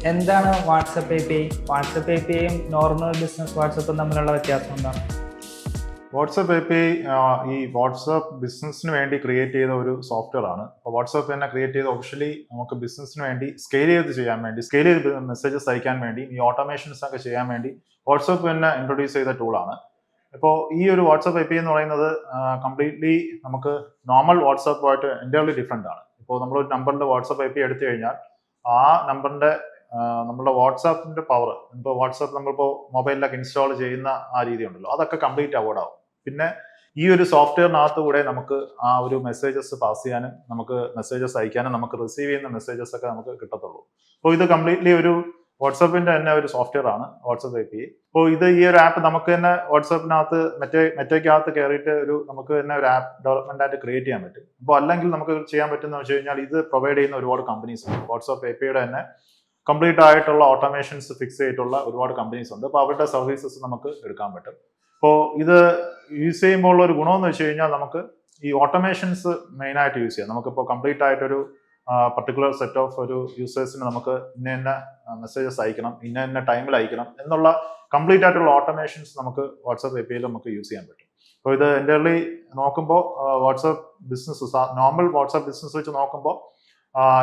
എന്താണ് WhatsApp API? WhatsApp APIയും normal business വാട്സപ്പും തമ്മിലുള്ള വ്യത്യാസം എന്താണ്? വാട്സപ്പ് API ഈ വാട്സപ്പ് ബിസിനസ്സിന് വേണ്ടി ക്രിയേറ്റ് ചെയ്ത ഒരു സോഫ്റ്റ്വെയർ ആണ്. അപ്പോൾ വാട്സപ്പ് തന്നെ ക്രിയേറ്റ് ചെയ്ത് ഒഫീഷ്യലി നമുക്ക് ബിസിനസ്സിന് വേണ്ടി സ്കെയിൽ ചെയ്ത് മെസ്സേജസ് അയക്കാൻ വേണ്ടി ഈ ഓട്ടോമേഷൻസ് ഒക്കെ ചെയ്യാൻ വേണ്ടി വാട്സപ്പ് തന്നെ ഇൻട്രൊഡ്യൂസ് ചെയ്ത ടൂളാണ്. ഇപ്പോൾ ഈ ഒരു വാട്സപ്പ് API എന്ന് പറയുന്നത് കംപ്ലീറ്റ്ലി നമുക്ക് നോർമൽ വാട്സപ്പുമായിട്ട് എൻ്റയർലി ഡിഫറെൻ്റ് ആണ്. ഇപ്പോൾ നമ്മളൊരു നമ്പറിൻ്റെ വാട്സപ്പ് API എടുത്തു കഴിഞ്ഞാൽ ആ നമ്പറിൻ്റെ നമ്മുടെ വാട്സാപ്പിന്റെ പവർ, ഇപ്പോൾ വാട്സാപ്പ് നമ്മളിപ്പോൾ മൊബൈലിലൊക്കെ ഇൻസ്റ്റാൾ ചെയ്യുന്ന ആ രീതി ഉണ്ടല്ലോ, അതൊക്കെ കംപ്ലീറ്റ് അവോയ്ഡ് ആവും. പിന്നെ ഈ ഒരു സോഫ്റ്റ്വെയറിനകത്ത് കൂടെ നമുക്ക് ആ ഒരു മെസ്സേജസ് പാസ് ചെയ്യാനും നമുക്ക് മെസ്സേജസ് അയക്കാനും നമുക്ക് റിസീവ് ചെയ്യുന്ന മെസ്സേജസ് ഒക്കെ നമുക്ക് കിട്ടത്തുള്ളൂ. അപ്പോൾ ഇത് കംപ്ലീറ്റ്ലി ഒരു വാട്സാപ്പിന്റെ തന്നെ ഒരു സോഫ്റ്റ്വെയർ ആണ് വാട്സാപ്പ് API. അപ്പോൾ ഈ ഒരു ആപ്പ് നമുക്ക് തന്നെ വാട്സാപ്പിനകത്ത് മെറ്റയ്ക്കകത്ത് കയറിയിട്ട് നമുക്ക് തന്നെ ഒരു ആപ്പ് ഡെവലപ്മെന്റ് ആയിട്ട് ക്രിയേറ്റ് ചെയ്യാൻ പറ്റും. അപ്പോൾ അല്ലെങ്കിൽ നമുക്ക് ചെയ്യാൻ പറ്റുന്ന വെച്ച് കഴിഞ്ഞാൽ ഇത് പ്രൊവൈഡ് ചെയ്യുന്ന ഒരുപാട് കമ്പനീസ് ഉണ്ട്. വാട്സാപ്പ് APIയുടെ തന്നെ കംപ്ലീറ്റ് ആയിട്ടുള്ള ഓട്ടോമേഷൻസ് ഫിക്സ് ചെയ്തിട്ടുള്ള ഒരുപാട് കമ്പനീസ് ഉണ്ട്. അപ്പോൾ അവരുടെ സർവീസസ് നമുക്ക് എടുക്കാൻ പറ്റും. അപ്പോൾ ഇത് യൂസ് ചെയ്യുമ്പോൾ ഉള്ള ഒരു ഗുണമെന്ന് വെച്ച് കഴിഞ്ഞാൽ നമുക്ക് ഈ ഓട്ടോമേഷൻസ് മെയിനായിട്ട് യൂസ് ചെയ്യാം. നമുക്കിപ്പോൾ കംപ്ലീറ്റ് ആയിട്ടൊരു പർട്ടിക്കുലർ സെറ്റ് ഓഫ് ഒരു യൂസേഴ്സിന് നമുക്ക് ഇന്ന മെസ്സേജസ് അയക്കണം, ഇന്ന ടൈമിൽ അയക്കണം എന്നുള്ള കംപ്ലീറ്റ് ആയിട്ടുള്ള ഓട്ടോമേഷൻസ് നമുക്ക് വാട്സാപ്പ് APIയിൽ നമുക്ക് യൂസ് ചെയ്യാൻ പറ്റും. അപ്പോൾ ഇത് എൻ്റയർലി നോക്കുമ്പോൾ WhatsApp business normal WhatsApp business വെച്ച് നോക്കുമ്പോൾ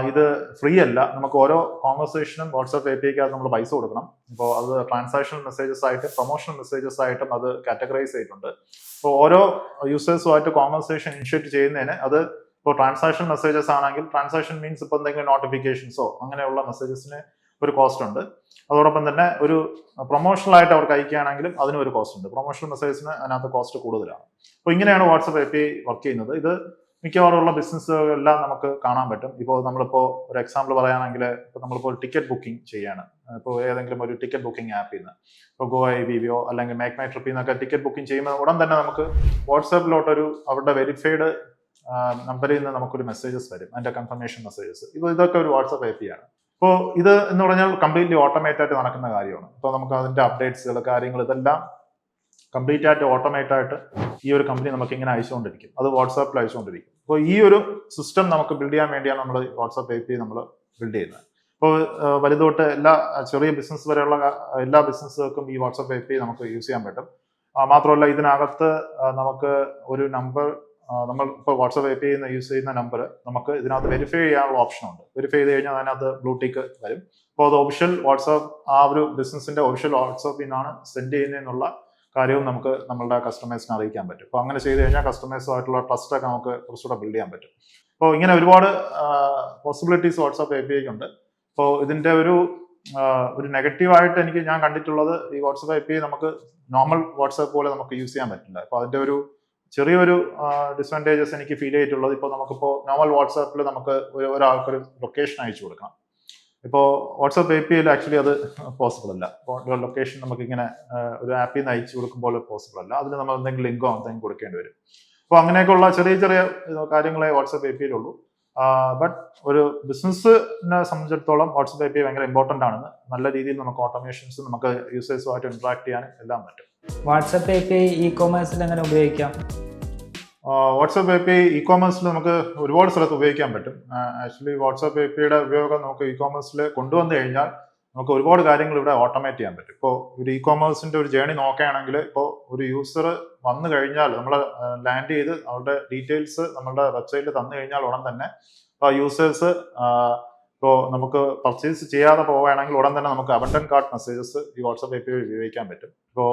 ഇത് ഫ്രീ അല്ല. നമുക്ക് ഓരോ കോൺവെർസേഷനും വാട്സാപ്പ് APIക്കകത്ത് നമ്മൾ പൈസ കൊടുക്കണം. ഇപ്പോൾ അത് ട്രാൻസാക്ഷണൽ മെസ്സേജസ് ആയിട്ട് പ്രൊമോഷണൽ മെസ്സേജസ് ആയിട്ടും അത് കാറ്റഗറൈസ് ചെയ്തിട്ടുണ്ട്. അപ്പോൾ ഓരോ യൂസേഴ്സുമായിട്ട് കോൺവെർസേഷൻ ഇനിഷ്യേറ്റ് ചെയ്യുന്നതിന് അത് ഇപ്പോൾ ട്രാൻസാക്ഷൻ മെസ്സേജസ് ആണെങ്കിൽ ട്രാൻസാക്ഷൻ മീൻസ് ഇപ്പോൾ എന്തെങ്കിലും നോട്ടിഫിക്കേഷൻസോ അങ്ങനെയുള്ള മെസ്സേജസിന് ഒരു കോസ്റ്റ് ഉണ്ട്. അതോടൊപ്പം തന്നെ ഒരു പ്രൊമോഷണൽ ആയിട്ട് അവർക്ക് അയക്കുകയാണെങ്കിലും അതിനും ഒരു കോസ്റ്റ് ഉണ്ട്. പ്രൊമോഷണൽ മെസ്സേജസിന് അതിനകത്ത് കോസ്റ്റ് കൂടുതലാണ്. അപ്പോൾ ഇങ്ങനെയാണ് വാട്സാപ്പ് API വർക്ക് ചെയ്യുന്നത്. ഇത് മിക്കവാറുള്ള ബിസിനസ്സുകളെല്ലാം നമുക്ക് കാണാൻ പറ്റും. ഇപ്പോൾ നമ്മളിപ്പോൾ ഒരു എക്സാമ്പിൾ പറയുകയാണെങ്കിൽ ഇപ്പോൾ നമ്മളിപ്പോൾ ടിക്കറ്റ് ബുക്കിംഗ് ചെയ്യാണ്. ഇപ്പോൾ ഏതെങ്കിലും ഒരു ടിക്കറ്റ് ബുക്കിംഗ് ആപ്പിൽ നിന്ന് ഇപ്പോൾ GoIBBO അല്ലെങ്കിൽ മേക്ക് മൈ ട്രിപ്പിൽ നിന്നൊക്കെ ടിക്കറ്റ് ബുക്കിംഗ് ചെയ്യുമ്പോൾ ഉടൻ തന്നെ നമുക്ക് വാട്സാപ്പിലോട്ടൊരു അവരുടെ വെരിഫൈഡ് നമ്പറിൽ നിന്ന് നമുക്കൊരു മെസ്സേജസ് വരും, അതിൻ്റെ കൺഫർമേഷൻ മെസ്സേജസ്. ഇതൊക്കെ ഒരു വാട്സാപ്പ് API ആണ്. അപ്പോൾ ഇത് എന്ന് പറഞ്ഞാൽ കംപ്ലീറ്റ്ലി ഓട്ടോമേറ്റ് ആയിട്ട് നടക്കുന്ന കാര്യമാണ്. ഇപ്പോൾ നമുക്ക് അതിൻ്റെ അപ്ഡേറ്റ്സുകൾ കാര്യങ്ങൾ ഇതെല്ലാം കംപ്ലീറ്റ് ആയിട്ട് ഓട്ടോമേറ്റ് ആയിട്ട് ഈ ഒരു കമ്പനി നമുക്ക് ഇങ്ങനെ അയച്ചുകൊണ്ടിരിക്കും, അത് വാട്സാപ്പിൽ അയച്ചുകൊണ്ടിരിക്കും. അപ്പോൾ ഈ ഒരു സിസ്റ്റം നമുക്ക് ബിൽഡ് ചെയ്യാൻ വേണ്ടിയാണ് നമ്മൾ വാട്സാപ്പ് API നമ്മൾ ബിൽഡ് ചെയ്യുന്നത്. ഇപ്പോൾ വലുതൊട്ട് ചെറിയ ബിസിനസ് വരെയുള്ള എല്ലാ ബിസിനസ്സുകൾക്കും ഈ വാട്സാപ്പ് API നമുക്ക് യൂസ് ചെയ്യാൻ പറ്റും. മാത്രമല്ല ഇതിനകത്ത് നമുക്ക് ഒരു നമ്പർ നമ്മൾ ഇപ്പോൾ വാട്സാപ്പ് API യൂസ് ചെയ്യുന്ന നമ്പർ നമുക്ക് ഇതിനകത്ത് വെരിഫൈ ചെയ്യാനുള്ള ഓപ്ഷൻ ഉണ്ട്. വെരിഫൈ ചെയ്ത് കഴിഞ്ഞാൽ അതിനകത്ത് ബ്ലൂ ടിക്ക് വരും. അപ്പോൾ അത് ഒഫീഷ്യൽ വാട്സാപ്പ് ആ ഒരു ബിസിനസിന്റെ ഒഫീഷ്യൽ വാട്സാപ്പിൽ നിന്നാണ് സെൻഡ് ചെയ്യുന്നതെന്നുള്ള കാര്യവും നമുക്ക് നമ്മളുടെ കസ്റ്റമേഴ്സിനെ അറിയിക്കാൻ പറ്റും. അപ്പോൾ അങ്ങനെ ചെയ്ത് കഴിഞ്ഞാൽ കസ്റ്റമേഴ്സുമായിട്ടുള്ള ട്രസ്റ്റൊക്കെ നമുക്ക് കുറച്ചുകൂടെ ബിൽഡ് ചെയ്യാൻ പറ്റും. അപ്പോൾ ഇങ്ങനെ ഒരുപാട് പോസിബിലിറ്റീസ് വാട്സാപ്പ് APIക്ക് ഉണ്ട്. അപ്പോൾ ഇതിൻ്റെ ഒരു നെഗറ്റീവായിട്ട് ഞാൻ കണ്ടിട്ടുള്ളത് ഈ വാട്സാപ്പ് API നമുക്ക് നോർമൽ വാട്സാപ്പ് പോലെ നമുക്ക് യൂസ് ചെയ്യാൻ പറ്റില്ല. അപ്പോൾ അതിൻ്റെ ഒരു ചെറിയൊരു ഡിസ്അഡ്വാൻറ്റേജസ് എനിക്ക് ഫീൽ ചെയ്തിട്ടുള്ളത്, ഇപ്പോൾ നമുക്കിപ്പോൾ നോർമൽ വാട്സാപ്പിൽ നമുക്ക് ഒരാൾക്കൊരു ലൊക്കേഷൻ അയച്ചു കൊടുക്കണം. ഇപ്പോൾ വാട്സാപ്പ് APIയിൽ ആക്ച്വലി അത് പോസിബിൾ അല്ല. ഇപ്പോൾ ലൊക്കേഷൻ നമുക്ക് ഇങ്ങനെ ഒരു ആപ്പിൽ നിന്ന് അയച്ചു കൊടുക്കുമ്പോൾ പോസിബിൾ അല്ല. അതിന് നമ്മൾ എന്തെങ്കിലും ലിങ്കോ എന്തെങ്കിലും കൊടുക്കേണ്ടി വരും. അപ്പോൾ അങ്ങനെയൊക്കെയുള്ള ചെറിയ ചെറിയ കാര്യങ്ങളെ വാട്സാപ്പ് APIയിലുള്ളൂ. ബട്ട് ഒരു ബിസിനസ്സിനെ സംബന്ധിച്ചിടത്തോളം വാട്സാപ്പ് API ഭയങ്കര ഇമ്പോർട്ടൻ്റ് ആണെന്ന്, നല്ല രീതിയിൽ നമുക്ക് ഓട്ടോമേഷൻസ് നമുക്ക് യൂസേഴ്സുമായിട്ട് ഇന്ററാക്ട് ചെയ്യാനും എല്ലാം പറ്റും. വാട്സാപ്പ് API ഇ-കൊമേഴ്സിൽ എങ്ങനെ ഉപയോഗിക്കാം? വാട്സാപ്പ് API ഇ-കൊമേഴ്സിൽ നമുക്ക് ഒരുപാട് സ്ഥലത്ത് ഉപയോഗിക്കാൻ പറ്റും. ആക്ച്വലി വാട്സാപ്പ് APIയുടെ ഉപയോഗം നമുക്ക് ഇ-കൊമേഴ്സിൽ കൊണ്ടുവന്നു കഴിഞ്ഞാൽ നമുക്ക് ഒരുപാട് കാര്യങ്ങൾ ഇവിടെ ഓട്ടോമേറ്റ് ചെയ്യാൻ പറ്റും. ഇപ്പോൾ ഒരു ഇ-കൊമേഴ്സിന്റെ ഒരു ജേണി നോക്കുകയാണെങ്കിൽ ഇപ്പോൾ ഒരു യൂസർ വന്നു കഴിഞ്ഞാൽ നമ്മൾ ലാൻഡ് ചെയ്ത് അവരുടെ ഡീറ്റെയിൽസ് നമ്മളുടെ വെബ്സൈറ്റിൽ തന്നു കഴിഞ്ഞാൽ ഉടൻ തന്നെ യൂസേഴ്സ് ഇപ്പോൾ നമുക്ക് പർച്ചേസ് ചെയ്യാതെ പോവുകയാണെങ്കിൽ ഉടൻ തന്നെ നമുക്ക് അബണ്ടന്റ് കാർട്ട് മെസ്സേജസ് ഈ വാട്സാപ്പ് API ഉപയോഗിക്കാൻ പറ്റും. ഇപ്പോൾ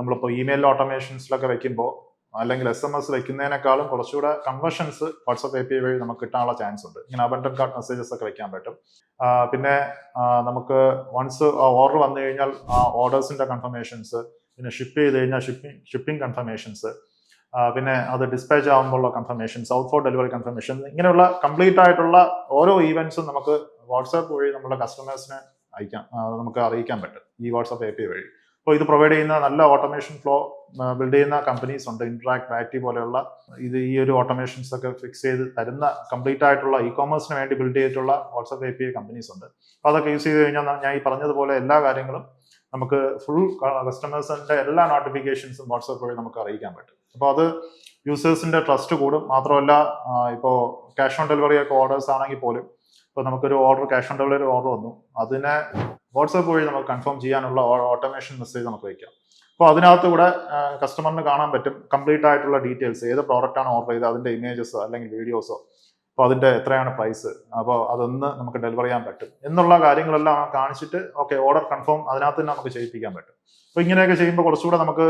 നമ്മളിപ്പോൾ ഇമെയിൽ ഓട്ടോമേഷൻസിലൊക്കെ വെക്കുമ്പോൾ അല്ലെങ്കിൽ SMS വെക്കുന്നതിനേക്കാളും കുറച്ചുകൂടെ കൺവേർഷൻസ് വാട്സാപ്പ് API വഴി നമുക്ക് കിട്ടാനുള്ള ചാൻസ് ഉണ്ട്. ഇങ്ങനെ അബണ്ടന്റ് കാർട്ട് മെസ്സേജസ് ഒക്കെ വെക്കാൻ പറ്റും. പിന്നെ നമുക്ക് വൺസ് ഓർഡർ വന്നു കഴിഞ്ഞാൽ ആ ഓർഡേഴ്സിന്റെ കൺഫർമേഷൻസ്, പിന്നെ ഷിപ്പ് ചെയ്ത് കഴിഞ്ഞാൽ ഷിപ്പിംഗ് കൺഫർമേഷൻസ്, പിന്നെ അത് ഡിസ്പാച്ച് ആകുമ്പോഴുള്ള confirmations, out for delivery confirmation, ഇങ്ങനെയുള്ള കംപ്ലീറ്റ് ആയിട്ടുള്ള ഓരോ ഈവൻസും നമുക്ക് വാട്സാപ്പ് വഴി നമ്മുടെ കസ്റ്റമേഴ്സിനെ നമുക്ക് അറിയിക്കാൻ പറ്റും ഈ വാട്സാപ്പ് API വഴി. അപ്പോൾ ഇത് പ്രൊവൈഡ് ചെയ്യുന്ന നല്ല ഓട്ടോമേഷൻ ഫ്ലോ ബിൽഡ് ചെയ്യുന്ന കമ്പനീസ് ഉണ്ട്. ഇന്ററാക്ട് ബാറ്റി പോലെയുള്ള ഈ ഒരു ഓട്ടോമേഷൻസ് ഒക്കെ ഫിക്സ് ചെയ്ത് തരുന്ന കംപ്ലീറ്റ് ആയിട്ടുള്ള ഇ-കൊമേഴ്സിന് വേണ്ടി ബിൽഡ് ചെയ്തിട്ടുള്ള വാട്സാപ്പ് API കമ്പനീസ് ഉണ്ട്. അപ്പോൾ അതൊക്കെ യൂസ് ചെയ്ത് കഴിഞ്ഞാൽ ഞാൻ ഈ പറഞ്ഞതുപോലെ എല്ലാ കാര്യങ്ങളും നമുക്ക് ഫുൾ കസ്റ്റമേഴ്സിന്റെ എല്ലാ നോട്ടിഫിക്കേഷൻസും വാട്സാപ്പ് വഴി നമുക്ക് അറിയിക്കാൻ പറ്റും. അപ്പോൾ അത് യൂസേഴ്സിന്റെ ട്രസ്റ്റ് കൂടും. മാത്രമല്ല ഇപ്പോൾ ക്യാഷ് ഓൺ ഡെലിവറി ഒക്കെ ഓർഡേഴ്സ് ആണെങ്കിൽ പോലും ഇപ്പോൾ നമുക്കൊരു order cash on delivery order വന്നു, അതിനെ വാട്സാപ്പ് വഴി നമുക്ക് കൺഫേം ചെയ്യാനുള്ള ഓട്ടോമേഷൻ മെസ്സേജ് നമുക്ക് വയ്ക്കാം. അപ്പോൾ അതിനകത്ത് കൂടെ കസ്റ്റമറിന് കാണാൻ പറ്റും കംപ്ലീറ്റ് ആയിട്ടുള്ള ഡീറ്റെയിൽസ്, ഏത് പ്രോഡക്റ്റാണ് ഓർഡർ ചെയ്തത്, അതിൻ്റെ ഇമേജസോ അല്ലെങ്കിൽ വീഡിയോസോ, അപ്പോൾ അതിൻ്റെ എത്രയാണ് പ്രൈസ്, അപ്പോൾ അതൊന്ന് നമുക്ക് ഡെലിവർ ചെയ്യാൻ പറ്റും എന്നുള്ള കാര്യങ്ങളെല്ലാം കാണിച്ചിട്ട് ഓക്കെ ഓർഡർ കൺഫേം അതിനകത്ത് തന്നെ നമുക്ക് ചെയ്യിപ്പിക്കാൻ പറ്റും. അപ്പോൾ ഇങ്ങനെയൊക്കെ ചെയ്യുമ്പോൾ കുറച്ചുകൂടെ നമുക്ക്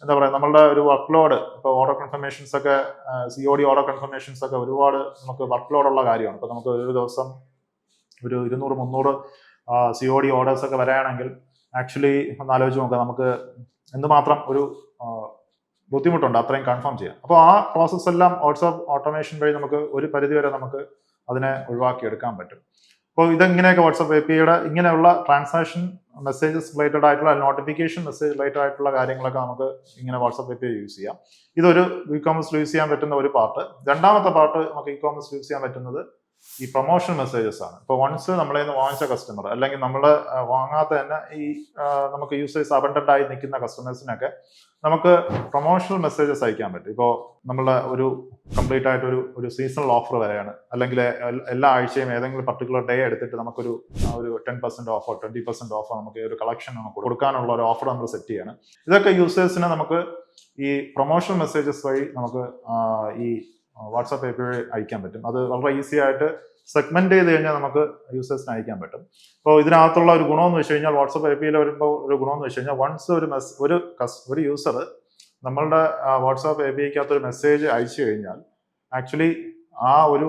എന്താ പറയുക, നമ്മളുടെ ഒരു വർക്ക് ലോഡ്, ഇപ്പോൾ ഓർഡർ കൺഫർമേഷൻസ് ഒക്കെ COD ഓർഡർ കൺഫർമേഷൻസ് ഒക്കെ ഒരുപാട് നമുക്ക് വർക്ക് ലോഡുള്ള കാര്യമാണ്. ഇപ്പോൾ നമുക്ക് ഒരു ദിവസം ഒരു 200-300 COD ഓർഡേഴ്സ് ഒക്കെ വരികയാണെങ്കിൽ ആക്ച്വലി ഒന്ന് ആലോചിച്ച് നോക്കാം നമുക്ക് എന്തുമാത്രം ഒരു ബുദ്ധിമുട്ടുണ്ട് അത്രയും കൺഫേം ചെയ്യാം. അപ്പോൾ ആ പ്രോസസ്സ് എല്ലാം വാട്സാപ്പ് ഓട്ടോമേഷൻ വഴി നമുക്ക് ഒരു പരിധി വരെ നമുക്ക് അതിനെ ഒഴിവാക്കിയെടുക്കാൻ പറ്റും. അപ്പോൾ ഇതെങ്ങനെയൊക്കെ വാട്സാപ്പ് APIയുടെ ഇങ്ങനെയുള്ള ട്രാൻസാക്ഷൻ മെസ്സേജസ് റിലേറ്റഡ് ആയിട്ടുള്ള നോട്ടിഫിക്കേഷൻ മെസ്സേജ് റിലേറ്റഡ് ആയിട്ടുള്ള കാര്യങ്ങളൊക്കെ നമുക്ക് ഇങ്ങനെ വാട്സാപ്പ് API യൂസ് ചെയ്യാം. ഇതൊരു ഇ-കോമേഴ്സിൽ യൂസ് ചെയ്യാൻ പറ്റുന്ന ഒരു പാർട്ട്. രണ്ടാമത്തെ പാർട്ട് നമുക്ക് ഇ-കോമേഴ്സിൽ യൂസ് ചെയ്യാൻ പറ്റുന്നത് ഈ പ്രൊമോഷൻ മെസ്സേജസ് ആണ്. ഇപ്പോൾ വൺസ് നമ്മളെ നിന്ന് വാങ്ങിച്ച കസ്റ്റമർ അല്ലെങ്കിൽ നമ്മൾ വാങ്ങാത്ത തന്നെ ഈ നമുക്ക് യൂസേഴ്സ് അബണ്ടന്റ് ആയി നിൽക്കുന്ന കസ്റ്റമേഴ്സിനൊക്കെ നമുക്ക് പ്രൊമോഷണൽ മെസ്സേജസ് അയക്കാൻ പറ്റും. ഇപ്പോൾ നമ്മളുടെ ഒരു കംപ്ലീറ്റ് ആയിട്ട് ഒരു സീസണൽ ഓഫർ വരെയാണ്, അല്ലെങ്കിൽ എല്ലാ ആഴ്ചയും ഏതെങ്കിലും പർട്ടിക്കുലർ ഡേ എടുത്തിട്ട് നമുക്കൊരു 10% ഓഫോ 20% ഓഫോ നമുക്ക് ഒരു കളക്ഷൻ നമുക്ക് കൊടുക്കാനുള്ള ഒരു ഓഫർ നമ്മൾ സെറ്റ് ചെയ്യണം. ഇതൊക്കെ യൂസേഴ്സിന് നമുക്ക് ഈ പ്രൊമോഷണൽ മെസ്സേജസ് വഴി നമുക്ക് ഈ വാട്സാപ്പ് API വഴി അയക്കാൻ പറ്റും. അത് വളരെ ഈസി ആയിട്ട് സെഗ്മെന്റ് ചെയ്ത് കഴിഞ്ഞാൽ നമുക്ക് യൂസേഴ്സിന് അയക്കാൻ പറ്റും. അപ്പോൾ ഇതിനകത്തുള്ള ഒരു ഗുണമെന്ന് വെച്ച് കഴിഞ്ഞാൽ വാട്സാപ്പ് APIയിൽ വരുമ്പോൾ ഒരു ഗുണമെന്ന് വെച്ച് കഴിഞ്ഞാൽ വൺസ് ഒരു യൂസർ നമ്മളുടെ വാട്സാപ്പ് APIക്കകത്ത് ഒരു മെസ്സേജ് അയച്ചു കഴിഞ്ഞാൽ ആക്ച്വലി ആ ഒരു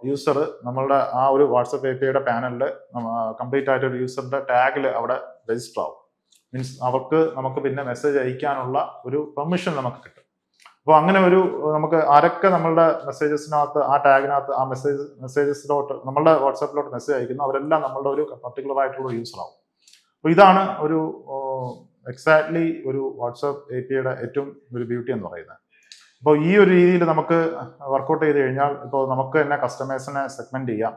യൂസർ നമ്മളുടെ ആ ഒരു വാട്സാപ്പ് APIയുടെ പാനലിൽ കംപ്ലീറ്റ് ആയിട്ട് ഒരു യൂസറിന്റെ ടാഗിൽ അവിടെ രജിസ്റ്റർ ആവും. മീൻസ് അവർക്ക് നമുക്ക് പിന്നെ മെസ്സേജ് അയക്കാനുള്ള ഒരു പെർമിഷൻ നമുക്ക് കിട്ടും. അപ്പോൾ അങ്ങനെ ഒരു നമുക്ക് ആരൊക്കെ നമ്മളുടെ മെസ്സേജസിനകത്ത് ആ ടാഗിനകത്ത് ആ മെസ്സേജസിലോട്ട് നമ്മളുടെ വാട്സാപ്പിലോട്ട് മെസ്സേജ് അയക്കുന്നു അവരെല്ലാം നമ്മളുടെ ഒരു പർട്ടിക്കുലർ ആയിട്ടുള്ള യൂസർ ആവും. അപ്പോൾ ഇതാണ് ഒരു എക്സാക്ട്ലി ഒരു വാട്സാപ്പ് APIയുടെ ഏറ്റവും ഒരു ബ്യൂട്ടി എന്ന് പറയുന്നത്. അപ്പോൾ ഈ ഒരു രീതിയിൽ നമുക്ക് വർക്കൗട്ട് ചെയ്ത് കഴിഞ്ഞാൽ ഇപ്പോൾ നമുക്ക് തന്നെ കസ്റ്റമേഴ്സിനെ സെഗ്മെന്റ് ചെയ്യാം.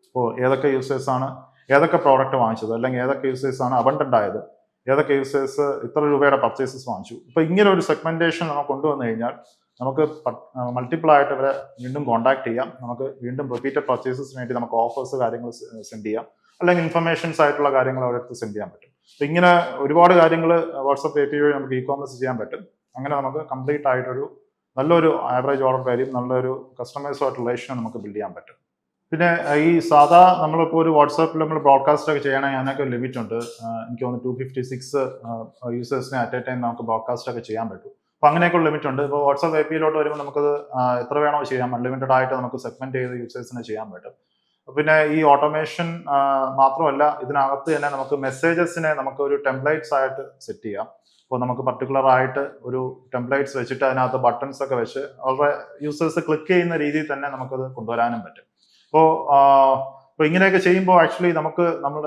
ഇപ്പോൾ ഏതൊക്കെ യൂസേഴ്സാണ് ഏതൊക്കെ പ്രോഡക്റ്റ് വാങ്ങിച്ചത്, അല്ലെങ്കിൽ ഏതൊക്കെ യൂസേഴ്സാണ് അബണ്ടന്റ് ആയത്, ഏതൊക്കെ യൂസേഴ്സ് ഇത്ര രൂപയുടെ പർച്ചേസസ് വാങ്ങിച്ചു. ഇപ്പോൾ ഇങ്ങനെ ഒരു സെഗ്മെന്റേഷൻ നമുക്ക് കൊണ്ടുവന്നു കഴിഞ്ഞാൽ നമുക്ക് മൾട്ടിപ്പിൾ ആയിട്ട് ഇവരെ വീണ്ടും കോൺടാക്ട് ചെയ്യാം. നമുക്ക് വീണ്ടും റിപ്പീറ്റഡ് പർച്ചേസസിന് വേണ്ടി നമുക്ക് ഓഫേഴ്സ് കാര്യങ്ങൾ സെൻഡ് ചെയ്യാം, അല്ലെങ്കിൽ ഇൻഫർമേഷൻസ് ആയിട്ടുള്ള കാര്യങ്ങൾ അവരടുത്ത് സെൻഡ് ചെയ്യാൻ പറ്റും. അപ്പോൾ ഇങ്ങനെ ഒരുപാട് കാര്യങ്ങൾ വാട്സാപ്പ് API വഴി നമുക്ക് ഇ-കോമേഴ്സ് ചെയ്യാൻ പറ്റും. അങ്ങനെ നമുക്ക് കംപ്ലീറ്റ് ആയിട്ടൊരു നല്ലൊരു ആവറേജ് ഓർഡർ കാര്യം നല്ലൊരു കസ്റ്റമേഴ്സുമായിട്ട് റിലേഷൻ നമുക്ക് ബിൽഡ് ചെയ്യാൻ പറ്റും. പിന്നെ ഈ സാധാ നമ്മളിപ്പോൾ ഒരു വാട്സാപ്പിൽ നമ്മൾ ബ്രോഡ്കാസ്റ്റ് ഒക്കെ ചെയ്യണമെങ്കിൽ അതിനൊക്കെ ലിമിറ്റ് ഉണ്ട്. എനിക്ക് തോന്നുന്നു 256 യൂസേഴ്സിനെ അറ്റ് എ ടൈം നമുക്ക് ബ്രോഡ്കാസ്റ്റ് ഒക്കെ ചെയ്യാൻ പറ്റും. അപ്പോൾ അങ്ങനെയൊക്കെ ലിമിറ്റ് ഉണ്ട്. ഇപ്പോൾ വാട്സാപ്പ് APIയിലോട്ട് വരുമ്പോൾ നമുക്കത് എത്ര വേണോ ചെയ്യാം, അൺലിമിറ്റഡ് ആയിട്ട് നമുക്ക് സെഗ്മെന്റ് ചെയ്ത് യൂസേഴ്സിനെ ചെയ്യാൻ പറ്റും. പിന്നെ ഈ ഓട്ടോമേഷൻ മാത്രമല്ല, ഇതിനകത്ത് തന്നെ നമുക്ക് മെസ്സേജസിനെ നമുക്ക് ഒരു ടെംപ്ലേറ്റ്സ് ആയിട്ട് സെറ്റ് ചെയ്യാം. അപ്പോൾ നമുക്ക് പർട്ടിക്കുലർ ആയിട്ട് ഒരു ടെംപ്ലേറ്റ്സ് വെച്ചിട്ട് അതിനകത്ത് ബട്ടൺസ് ഒക്കെ വെച്ച് വളരെ യൂസേഴ്സ് ക്ലിക്ക് ചെയ്യുന്ന രീതിയിൽ തന്നെ നമുക്കത് കൊണ്ടുവരാനും പറ്റും. അപ്പോൾ ഇങ്ങനെയൊക്കെ ചെയ്യുമ്പോൾ ആക്ച്വലി നമുക്ക്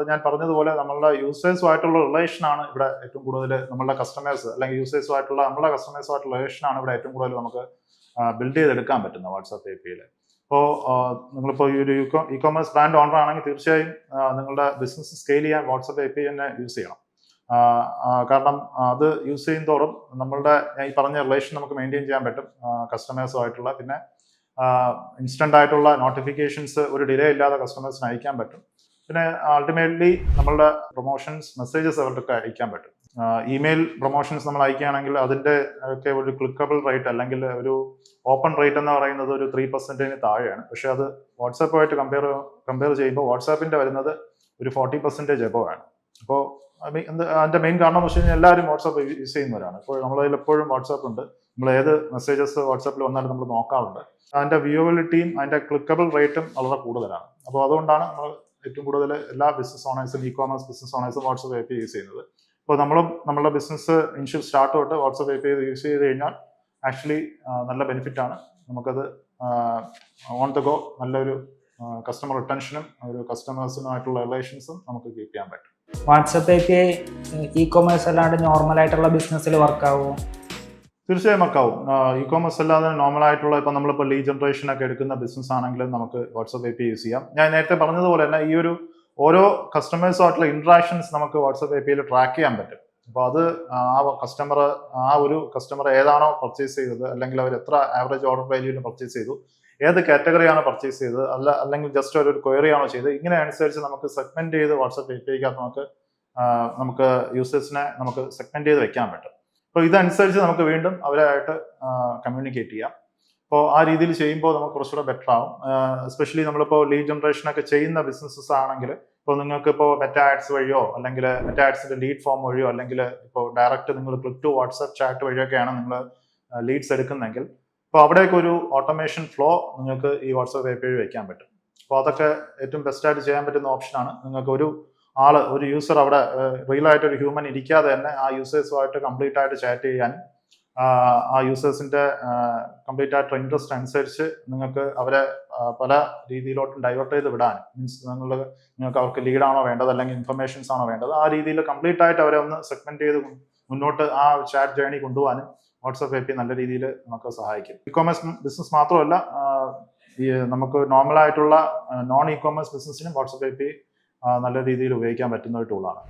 ഞാൻ പറഞ്ഞതുപോലെ നമ്മളുടെ യൂസേഴ്സുമായിട്ടുള്ള റിലേഷനാണ് ഇവിടെ ഏറ്റവും കൂടുതൽ, നമ്മളുടെ കസ്റ്റമേഴ്സ് അല്ലെങ്കിൽ യൂസേഴ്സുമായിട്ടുള്ള നമ്മളുടെ കസ്റ്റമേഴ്സുമായിട്ടുള്ള റിലേഷനാണ് ഇവിടെ ഏറ്റവും കൂടുതൽ നമുക്ക് ബിൽഡ് ചെയ്തെടുക്കാൻ പറ്റുന്നത് വാട്സാപ്പ് APIയിൽ. അപ്പോൾ നിങ്ങളിപ്പോൾ ഈ ഒരു ഇ-കോമേഴ്സ് ബ്രാൻഡ് ഓണർ ആണെങ്കിൽ തീർച്ചയായും നിങ്ങളുടെ ബിസിനസ് സ്കെയിൽ ചെയ്യാൻ വാട്സാപ്പ് API തന്നെ യൂസ് ചെയ്യണം. കാരണം അത് യൂസ് ചെയ്യുന്നതോറും നമ്മളുടെ ഈ പറഞ്ഞ റിലേഷൻ നമുക്ക് മെയിൻറ്റെയിൻ ചെയ്യാൻ പറ്റും കസ്റ്റമേഴ്സുമായിട്ടുള്ള. പിന്നെ ഇൻസ്റ്റന്റ് ആയിട്ടുള്ള നോട്ടിഫിക്കേഷൻസ് ഒരു ഡിലേ ഇല്ലാതെ കസ്റ്റമേഴ്സിന് അയക്കാൻ പറ്റും. പിന്നെ അൾട്ടിമേറ്റ്ലി നമ്മളുടെ പ്രൊമോഷൻസ് മെസ്സേജസ് അവർക്ക് അയക്കാൻ പറ്റും. ഇമെയിൽ പ്രൊമോഷൻസ് നമ്മൾ അയക്കുകയാണെങ്കിൽ അതിൻ്റെ ഒക്കെ ഒരു ക്ലിക്കബിൾ റേറ്റ് അല്ലെങ്കിൽ ഒരു ഓപ്പൺ റേറ്റ് എന്ന് പറയുന്നത് ഒരു 3% താഴെയാണ്. പക്ഷെ അത് വാട്സാപ്പുമായിട്ട് കമ്പയർ ചെയ്യുമ്പോൾ വാട്സാപ്പിന്റെ വരുന്നത് ഒരു 40% എബോവ് ആണ്. അപ്പോൾ അതിന്റെ മെയിൻ കാരണം എന്ന് വെച്ച് കഴിഞ്ഞാൽ എല്ലാവരും വാട്സാപ്പ് യൂസ് ചെയ്യുന്നവരാണ്. ഇപ്പോൾ നമ്മളതിൽ എപ്പോഴും വാട്സാപ്പ് ഉണ്ട്. നമ്മൾ ഏത് മെസ്സേജസ് വാട്സാപ്പിൽ വന്നാലും നമ്മൾ നോക്കാറുണ്ട്. അതിന്റെ വ്യൂവബിലിറ്റിയും അതിന്റെ ക്ലിക്കബിൾ റേറ്റും വളരെ കൂടുതലാണ്. അപ്പോൾ അതുകൊണ്ടാണ് നമ്മൾ ഏറ്റവും കൂടുതൽ എല്ലാ ബിസിനസ് ഓണേഴ്സും ഇ-കോമേഴ്സ് ബിസിനസ് ഓണേഴ്സും വാട്സാപ്പ് API യൂസ് ചെയ്യുന്നത്. അപ്പോൾ നമ്മളുടെ ബിസിനസ് ഇനിഷ്യൽ സ്റ്റാർട്ട് തൊട്ട് വാട്സാപ്പ് API യൂസ് ചെയ്ത് കഴിഞ്ഞാൽ ആക്ച്വലി നല്ല ബെനിഫിറ്റ് ആണ്. നമുക്കത് ഓൺ ദ ഗോ നല്ലൊരു കസ്റ്റമർ റിട്ടൻഷനും ഒരു കസ്റ്റമേഴ്സിനുമായിട്ടുള്ള റിലേഷൻസും നമുക്ക് കീപ്പ് ചെയ്യാൻ പറ്റും. വാട്സാപ്പ് API ഇ-കോമേഴ്സ് അല്ലാണ്ട് നോർമൽ ആയിട്ടുള്ള ബിസിനസ്സിൽ വർക്കാവുമോ? തീർച്ചയായും വർക്കാവും. ഇ-കോമേഴ്സ് അല്ലാതെ നോർമൽ ആയിട്ടുള്ള ഇപ്പോൾ നമ്മളിപ്പോൾ ലീഡ് ജനറേഷൻ ഒക്കെ എടുക്കുന്ന ബിസിനസ് ആണെങ്കിലും നമുക്ക് വാട്സാപ്പ് API യൂസ് ചെയ്യാം. ഞാൻ നേരത്തെ പറഞ്ഞതുപോലെ തന്നെ ഈ ഒരു ഓരോ കസ്റ്റമേഴ്സുമായിട്ടുള്ള ഇന്ററാക്ഷൻസ് നമുക്ക് വാട്സാപ്പ് APIയിൽ ട്രാക്ക് ചെയ്യാൻ പറ്റും. അപ്പോൾ അത് ആ ഒരു കസ്റ്റമർ ഏതാണോ പർച്ചേസ് ചെയ്തത് അല്ലെങ്കിൽ അവർ എത്ര ആവറേജ് ഓർഡർ വാല്യൂവിൽ പർച്ചേസ് ചെയ്തു, ഏത് കാറ്റഗറിയാണ് പർച്ചേസ് ചെയ്തത്, അല്ലെങ്കിൽ ജസ്റ്റ് ഒരു ക്വയറി ആണോ ചെയ്തത്, ഇങ്ങനെ അനുസരിച്ച് നമുക്ക് സെഗ്മെന്റ് ചെയ്ത് വാട്സപ്പ് APIക്കകത്ത് നമുക്ക് യൂസേഴ്സിനെ നമുക്ക് സെഗ്മെന്റ് ചെയ്ത് വെക്കാൻ പറ്റും. അപ്പോൾ ഇതനുസരിച്ച് നമുക്ക് വീണ്ടും അവരായിട്ട് കമ്മ്യൂണിക്കേറ്റ് ചെയ്യാം. അപ്പോൾ ആ രീതിയിൽ ചെയ്യുമ്പോൾ നമുക്ക് കുറച്ചുകൂടെ ബെറ്റർ ആവും. എസ്പെഷ്യലി നമ്മളിപ്പോൾ ലീഡ് ജനറേഷൻ ഒക്കെ ചെയ്യുന്ന ബിസിനസ്സസ് ആണെങ്കിൽ ഇപ്പോൾ നിങ്ങൾക്ക് ഇപ്പോൾ മെറ്റ ആഡ്സ് വഴിയോ അല്ലെങ്കിൽ മെറ്റ ആഡ്സിന്റെ ലീഡ് ഫോം വഴിയോ അല്ലെങ്കിൽ ഇപ്പോൾ ഡയറക്റ്റ് നിങ്ങൾ ക്ലിക്ക് ടു വാട്സ്ആപ്പ് ചാറ്റ് വഴിയൊക്കെയാണ് നിങ്ങൾ ലീഡ്സ് എടുക്കുന്നെങ്കിൽ അപ്പോൾ അവിടേക്ക് ഒരു ഓട്ടോമേഷൻ ഫ്ലോ നിങ്ങൾക്ക് ഈ വാട്സ്ആപ്പ് API വെക്കാൻ പറ്റും. അപ്പോൾ അതൊക്കെ ഏറ്റവും ബെസ്റ്റ് ആയിട്ട് ചെയ്യാൻ പറ്റുന്ന ഓപ്ഷനാണ്. നിങ്ങൾക്ക് ഒരു യൂസർ അവിടെ റിയൽ ആയിട്ട് ഒരു ഹ്യൂമൻ ഇരിക്കാതെ തന്നെ ആ യൂസേഴ്സുമായിട്ട് കംപ്ലീറ്റ് ആയിട്ട് ചാറ്റ് ചെയ്യാനും ആ യൂസേഴ്സിന്റെ കംപ്ലീറ്റ് ആയിട്ട് ഇൻട്രസ്റ്റ് അനുസരിച്ച് നിങ്ങൾക്ക് അവരെ പല രീതിയിലോട്ടും ഡൈവേർട്ട് ചെയ്ത് വിടാനും, മീൻസ് നിങ്ങൾക്ക് അവർക്ക് ലീഡാണോ വേണ്ടത് അല്ലെങ്കിൽ ഇൻഫർമേഷൻസ് ആണോ വേണ്ടത്, ആ രീതിയിൽ കംപ്ലീറ്റ് ആയിട്ട് അവരെ ഒന്ന് സെഗ്മെന്റ് ചെയ്ത് മുന്നോട്ട് ആ ചാറ്റ് ജേണി കൊണ്ടുപോകാനും വാട്സ്ആപ്പ് API നല്ല രീതിയിൽ നമുക്ക് സഹായിക്കും. ഇ-കോമേഴ്സ് ബിസിനസ് മാത്രമല്ല, ഈ നമുക്ക് നോർമൽ ആയിട്ടുള്ള നോൺ ഇ-കോമേഴ്സ് ബിസിനസ്സിനും വാട്സ്ആപ്പ് API നല്ല രീതിയിൽ ഉപയോഗിക്കാൻ പറ്റുന്ന ഒരു ടൂളാണ്.